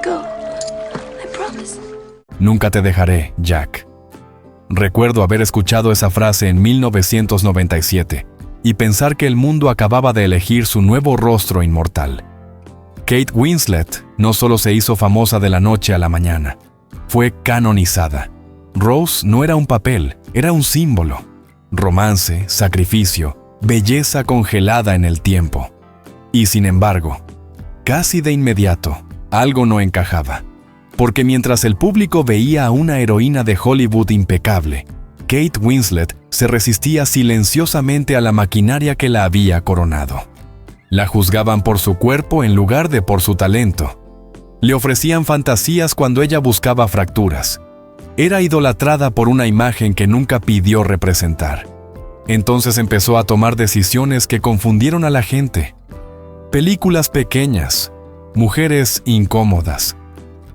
go. I promise. Nunca te dejaré, Jack. Recuerdo haber escuchado esa frase en 1997 y pensar que el mundo acababa de elegir su nuevo rostro inmortal. Kate Winslet no solo se hizo famosa de la noche a la mañana, fue canonizada. Rose no era un papel, era un símbolo. Romance, sacrificio, belleza congelada en el tiempo. Y sin embargo, casi de inmediato, algo no encajaba. Porque mientras el público veía a una heroína de Hollywood impecable, Kate Winslet se resistía silenciosamente a la maquinaria que la había coronado. La juzgaban por su cuerpo en lugar de por su talento. Le ofrecían fantasías cuando ella buscaba fracturas. Era idolatrada por una imagen que nunca pidió representar. Entonces empezó a tomar decisiones que confundieron a la gente. Películas pequeñas, mujeres incómodas,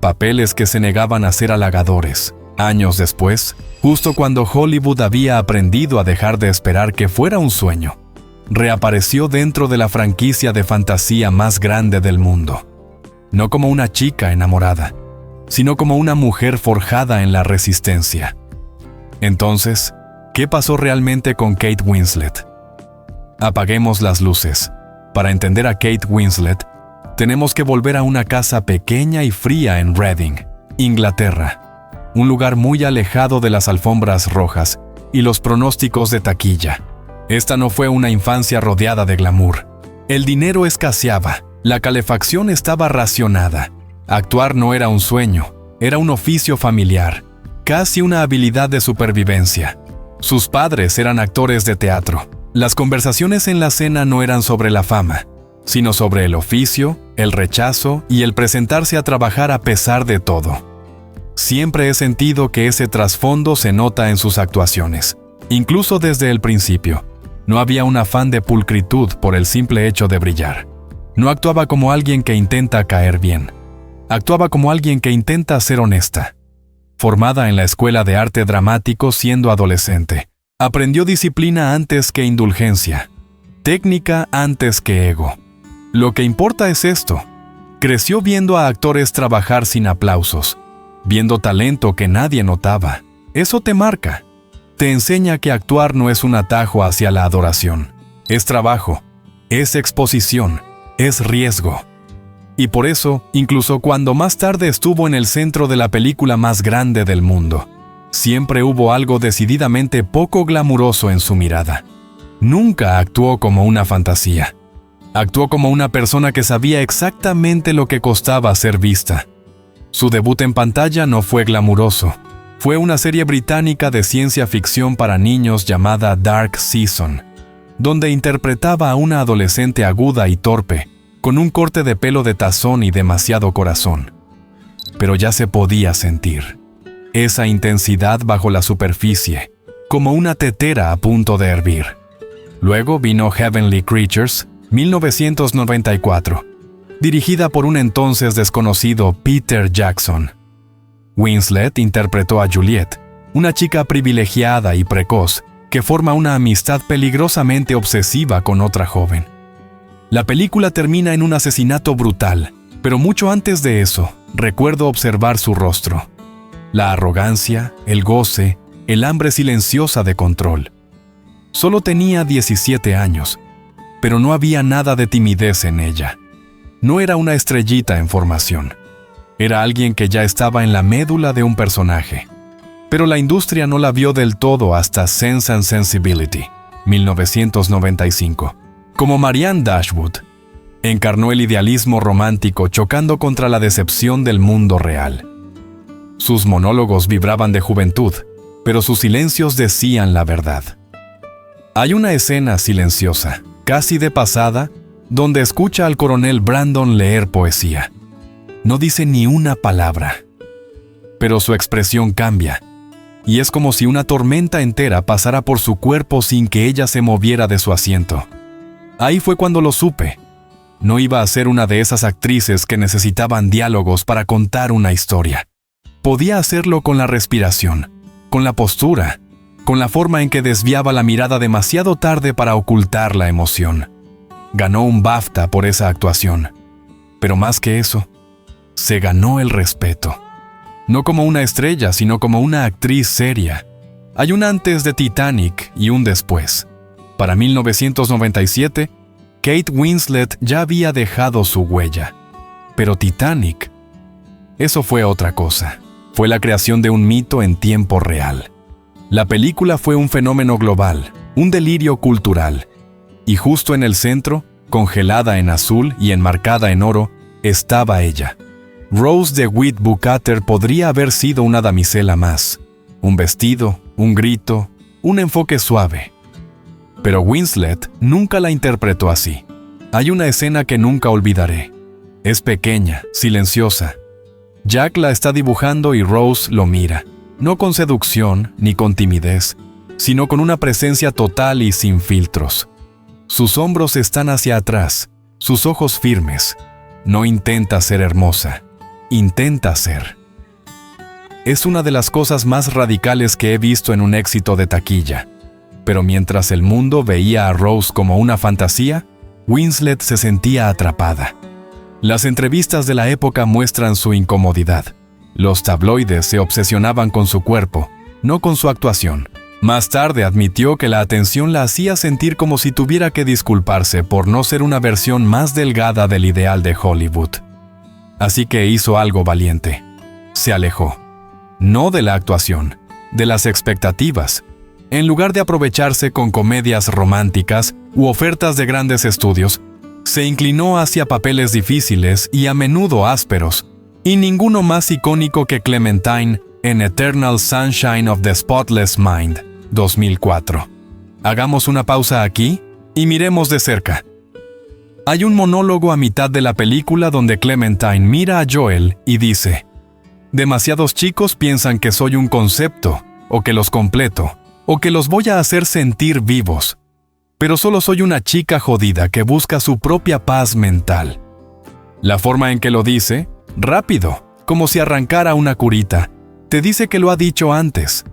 papeles que se negaban a ser halagadores. Años después, justo cuando Hollywood había aprendido a dejar de esperar que fuera un sueño, reapareció dentro de la franquicia de fantasía más grande del mundo. No como una chica enamorada, sino como una mujer forjada en la resistencia. Entonces, ¿qué pasó realmente con Kate Winslet? Apaguemos las luces. Para entender a Kate Winslet, tenemos que volver a una casa pequeña y fría en Reading, Inglaterra, un lugar muy alejado de las alfombras rojas y los pronósticos de taquilla. Esta no fue una infancia rodeada de glamour. El dinero escaseaba, la calefacción estaba racionada. Actuar no era un sueño, era un oficio familiar, casi una habilidad de supervivencia. Sus padres eran actores de teatro. Las conversaciones en la cena no eran sobre la fama, sino sobre el oficio, el rechazo y el presentarse a trabajar a pesar de todo. Siempre he sentido que ese trasfondo se nota en sus actuaciones, incluso desde el principio. No había un afán de pulcritud por el simple hecho de brillar. No actuaba como alguien que intenta caer bien. Actuaba como alguien que intenta ser honesta. Formada en la Escuela de Arte Dramático siendo adolescente, aprendió disciplina antes que indulgencia, técnica antes que ego. Lo que importa es esto. Creció viendo a actores trabajar sin aplausos, viendo talento que nadie notaba. Eso te marca. Te enseña que actuar no es un atajo hacia la adoración. Es trabajo, es exposición, es riesgo. Y por eso, incluso cuando más tarde estuvo en el centro de la película más grande del mundo, siempre hubo algo decididamente poco glamuroso en su mirada. Nunca actuó como una fantasía. Actuó como una persona que sabía exactamente lo que costaba ser vista. Su debut en pantalla no fue glamuroso. Fue una serie británica de ciencia ficción para niños llamada Dark Season, donde interpretaba a una adolescente aguda y torpe, con un corte de pelo de tazón y demasiado corazón. Pero ya se podía sentir esa intensidad bajo la superficie, como una tetera a punto de hervir. Luego vino Heavenly Creatures, 1994, dirigida por un entonces desconocido Peter Jackson. Winslet interpretó a Juliet, una chica privilegiada y precoz que forma una amistad peligrosamente obsesiva con otra joven. La película termina en un asesinato brutal, pero mucho antes de eso, recuerdo observar su rostro. La arrogancia, el goce, el hambre silenciosa de control. Solo tenía 17 años, pero no había nada de timidez en ella. No era una estrellita en formación. Era alguien que ya estaba en la médula de un personaje. Pero la industria no la vio del todo hasta Sense and Sensibility, 1995. Como Marianne Dashwood, encarnó el idealismo romántico chocando contra la decepción del mundo real. Sus monólogos vibraban de juventud, pero sus silencios decían la verdad. Hay una escena silenciosa, casi de pasada, donde escucha al coronel Brandon leer poesía. No dice ni una palabra, pero su expresión cambia, y es como si una tormenta entera pasara por su cuerpo sin que ella se moviera de su asiento. Ahí fue cuando lo supe. No iba a ser una de esas actrices que necesitaban diálogos para contar una historia. Podía hacerlo con la respiración, con la postura, con la forma en que desviaba la mirada demasiado tarde para ocultar la emoción. Ganó un BAFTA por esa actuación. Pero más que eso, Se ganó el respeto. No como una estrella, sino como una actriz seria. Hay un antes de Titanic y un después. Para 1997, Kate Winslet ya había dejado su huella. Pero Titanic, eso fue otra cosa. Fue la creación de un mito en tiempo real. La película fue un fenómeno global, un delirio cultural. Y justo en el centro, congelada en azul y enmarcada en oro, estaba ella. Rose DeWitt Bukater podría haber sido una damisela más. Un vestido, un grito, un enfoque suave. Pero Winslet nunca la interpretó así. Hay una escena que nunca olvidaré. Es pequeña, silenciosa. Jack la está dibujando y Rose lo mira, no con seducción ni con timidez, sino con una presencia total y sin filtros. Sus hombros están hacia atrás, sus ojos firmes. No intenta ser hermosa, intenta ser. Es una de las cosas más radicales que he visto en un éxito de taquilla. Pero mientras el mundo veía a Rose como una fantasía, Winslet se sentía atrapada. Las entrevistas de la época muestran su incomodidad. Los tabloides se obsesionaban con su cuerpo, no con su actuación. Más tarde admitió que la atención la hacía sentir como si tuviera que disculparse por no ser una versión más delgada del ideal de Hollywood. Así que hizo algo valiente. Se alejó. No de la actuación, de las expectativas. En lugar de aprovecharse con comedias románticas u ofertas de grandes estudios, se inclinó hacia papeles difíciles y a menudo ásperos, y ninguno más icónico que Clementine en Eternal Sunshine of the Spotless Mind, 2004. Hagamos una pausa aquí y miremos de cerca. Hay un monólogo a mitad de la película donde Clementine mira a Joel y dice: «Demasiados chicos piensan que soy un concepto, o que los completo, o que los voy a hacer sentir vivos. Pero solo soy una chica jodida que busca su propia paz mental». La forma en que lo dice, rápido, como si arrancara una curita, te dice que lo ha dicho antes.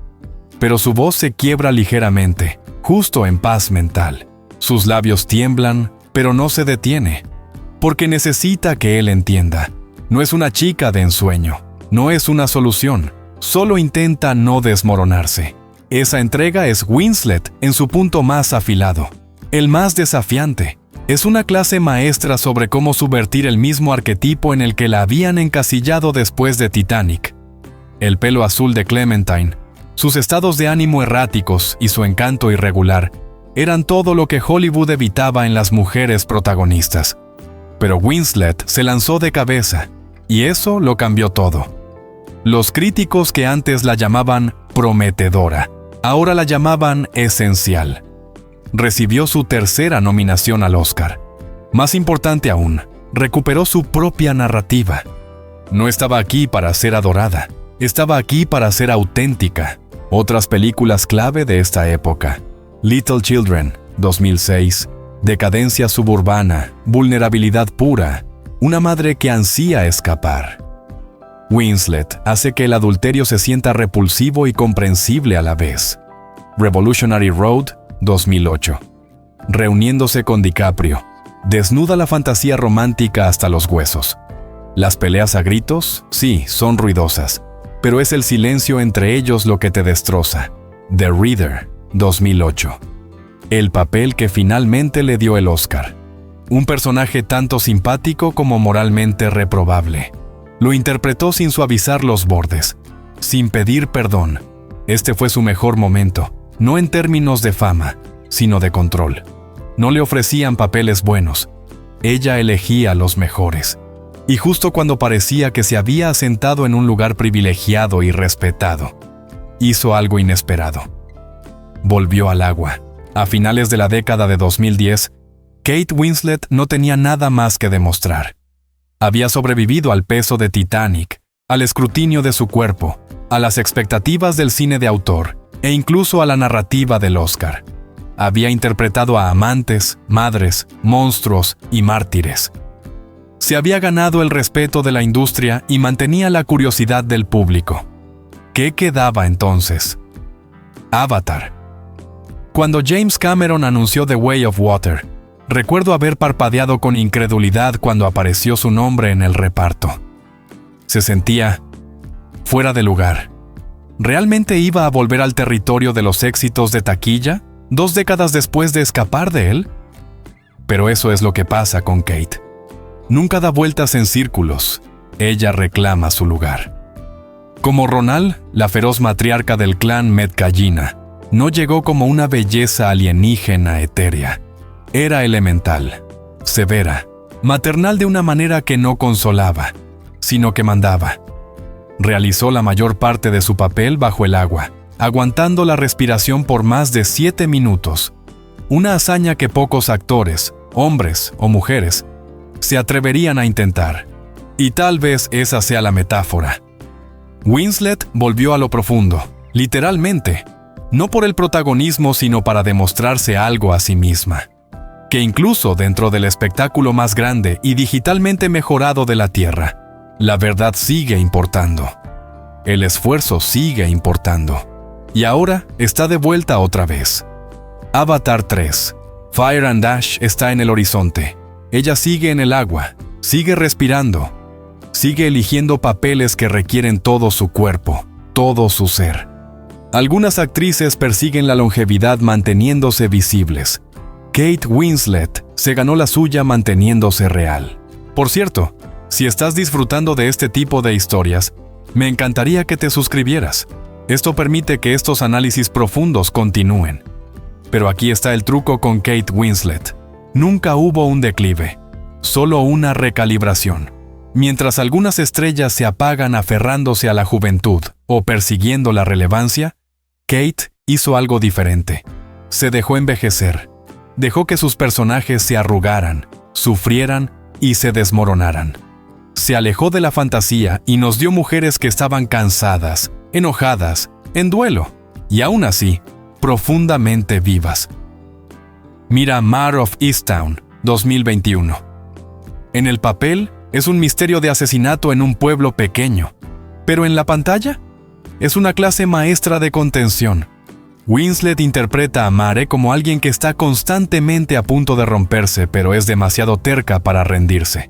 Pero su voz se quiebra ligeramente, justo en paz mental. Sus labios tiemblan, pero no se detiene, porque necesita que él entienda. No es una chica de ensueño, no es una solución, solo intenta no desmoronarse. Esa entrega es Winslet en su punto más afilado, el más desafiante. Es una clase maestra sobre cómo subvertir el mismo arquetipo en el que la habían encasillado después de Titanic. El pelo azul de Clementine, sus estados de ánimo erráticos y su encanto irregular eran todo lo que Hollywood evitaba en las mujeres protagonistas. Pero Winslet se lanzó de cabeza, y eso lo cambió todo. Los críticos que antes la llamaban prometedora, ahora la llamaban esencial. Recibió su tercera nominación al Oscar. Más importante aún, recuperó su propia narrativa. No estaba aquí para ser adorada, estaba aquí para ser auténtica. Otras películas clave de esta época: Little Children, 2006, Decadencia suburbana, Vulnerabilidad pura, Una madre que ansía escapar. Winslet hace que el adulterio se sienta repulsivo y comprensible a la vez. Revolutionary Road, 2008. Reuniéndose con DiCaprio, desnuda la fantasía romántica hasta los huesos. Las peleas a gritos, sí, son ruidosas, pero es el silencio entre ellos lo que te destroza. The Reader, 2008. El papel que finalmente le dio el Oscar. Un personaje tanto simpático como moralmente reprobable. Lo interpretó sin suavizar los bordes, sin pedir perdón. Este fue su mejor momento, no en términos de fama, sino de control. No le ofrecían papeles buenos. Ella elegía los mejores. Y justo cuando parecía que se había asentado en un lugar privilegiado y respetado, hizo algo inesperado. Volvió al agua. A finales de la década de 2010, Kate Winslet no tenía nada más que demostrar. Había sobrevivido al peso de Titanic, al escrutinio de su cuerpo, a las expectativas del cine de autor e incluso a la narrativa del Oscar. Había interpretado a amantes, madres, monstruos y mártires. Se había ganado el respeto de la industria y mantenía la curiosidad del público. ¿Qué quedaba entonces? Avatar. Cuando James Cameron anunció The Way of Water, recuerdo haber parpadeado con incredulidad cuando apareció su nombre en el reparto. Se sentía fuera de lugar. ¿Realmente iba a volver al territorio de los éxitos de taquilla 2 décadas después de escapar de él? Pero eso es lo que pasa con Kate. Nunca da vueltas en círculos. Ella reclama su lugar. Como Ronald, la feroz matriarca del clan Metcallina, no llegó como una belleza alienígena etérea. Era elemental, severa, maternal de una manera que no consolaba, sino que mandaba. Realizó la mayor parte de su papel bajo el agua, aguantando la respiración por más de 7 minutos, una hazaña que pocos actores, hombres o mujeres, se atreverían a intentar. Y tal vez esa sea la metáfora. Winslet volvió a lo profundo, literalmente, no por el protagonismo sino para demostrarse algo a sí misma. Que incluso dentro del espectáculo más grande y digitalmente mejorado de la Tierra, la verdad sigue importando. El esfuerzo sigue importando. Y ahora está de vuelta otra vez. Avatar 3. Fire and Ash está en el horizonte. Ella sigue en el agua, sigue respirando, sigue eligiendo papeles que requieren todo su cuerpo, todo su ser. Algunas actrices persiguen la longevidad manteniéndose visibles. Kate Winslet se ganó la suya manteniéndose real. Por cierto, si estás disfrutando de este tipo de historias, me encantaría que te suscribieras. Esto permite que estos análisis profundos continúen. Pero aquí está el truco con Kate Winslet. Nunca hubo un declive, solo una recalibración. Mientras algunas estrellas se apagan aferrándose a la juventud o persiguiendo la relevancia, Kate hizo algo diferente. Se dejó envejecer. Dejó que sus personajes se arrugaran, sufrieran y se desmoronaran. Se alejó de la fantasía y nos dio mujeres que estaban cansadas, enojadas, en duelo, y aún así, profundamente vivas. Mira Mare of Easttown, 2021. En el papel, es un misterio de asesinato en un pueblo pequeño, pero en la pantalla, es una clase maestra de contención. Winslet interpreta a Mare como alguien que está constantemente a punto de romperse, pero es demasiado terca para rendirse.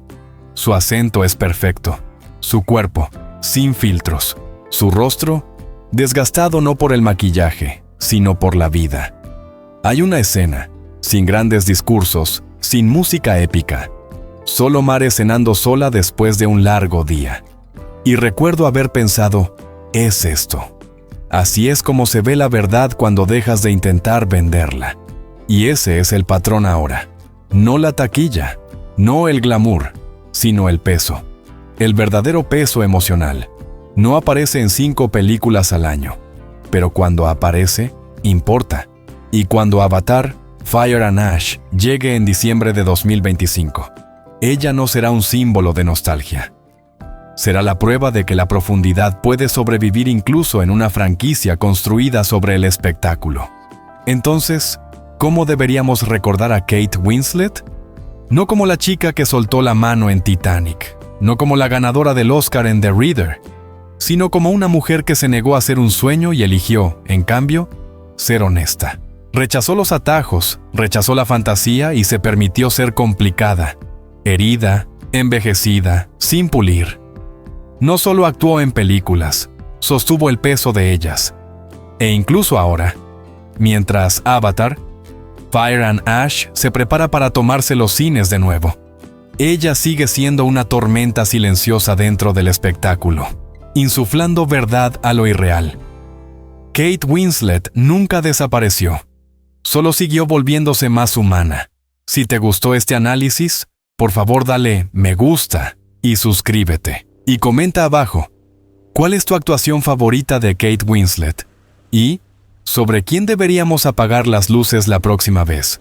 Su acento es perfecto, su cuerpo, sin filtros, su rostro, desgastado no por el maquillaje, sino por la vida. Hay una escena, sin grandes discursos, sin música épica, solo Mare cenando sola después de un largo día. Y recuerdo haber pensado, es esto. Así es como se ve la verdad cuando dejas de intentar venderla. Y ese es el patrón ahora. No la taquilla, no el glamour, sino el peso. El verdadero peso emocional. No aparece en 5 películas al año, pero cuando aparece, importa. Y cuando Avatar, Fire and Ash llegue en diciembre de 2025, ella no será un símbolo de nostalgia. Será la prueba de que la profundidad puede sobrevivir incluso en una franquicia construida sobre el espectáculo. Entonces, ¿cómo deberíamos recordar a Kate Winslet? No como la chica que soltó la mano en Titanic, no como la ganadora del Oscar en The Reader, sino como una mujer que se negó a hacer un sueño y eligió, en cambio, ser honesta. Rechazó los atajos, rechazó la fantasía y se permitió ser complicada, herida, envejecida, sin pulir. No solo actuó en películas, sostuvo el peso de ellas. E incluso ahora, mientras Avatar, Fire and Ash se prepara para tomarse los cines de nuevo, ella sigue siendo una tormenta silenciosa dentro del espectáculo, insuflando verdad a lo irreal. Kate Winslet nunca desapareció, solo siguió volviéndose más humana. Si te gustó este análisis, por favor dale me gusta y suscríbete. Y comenta abajo, ¿cuál es tu actuación favorita de Kate Winslet? Y, ¿sobre quién deberíamos apagar las luces la próxima vez?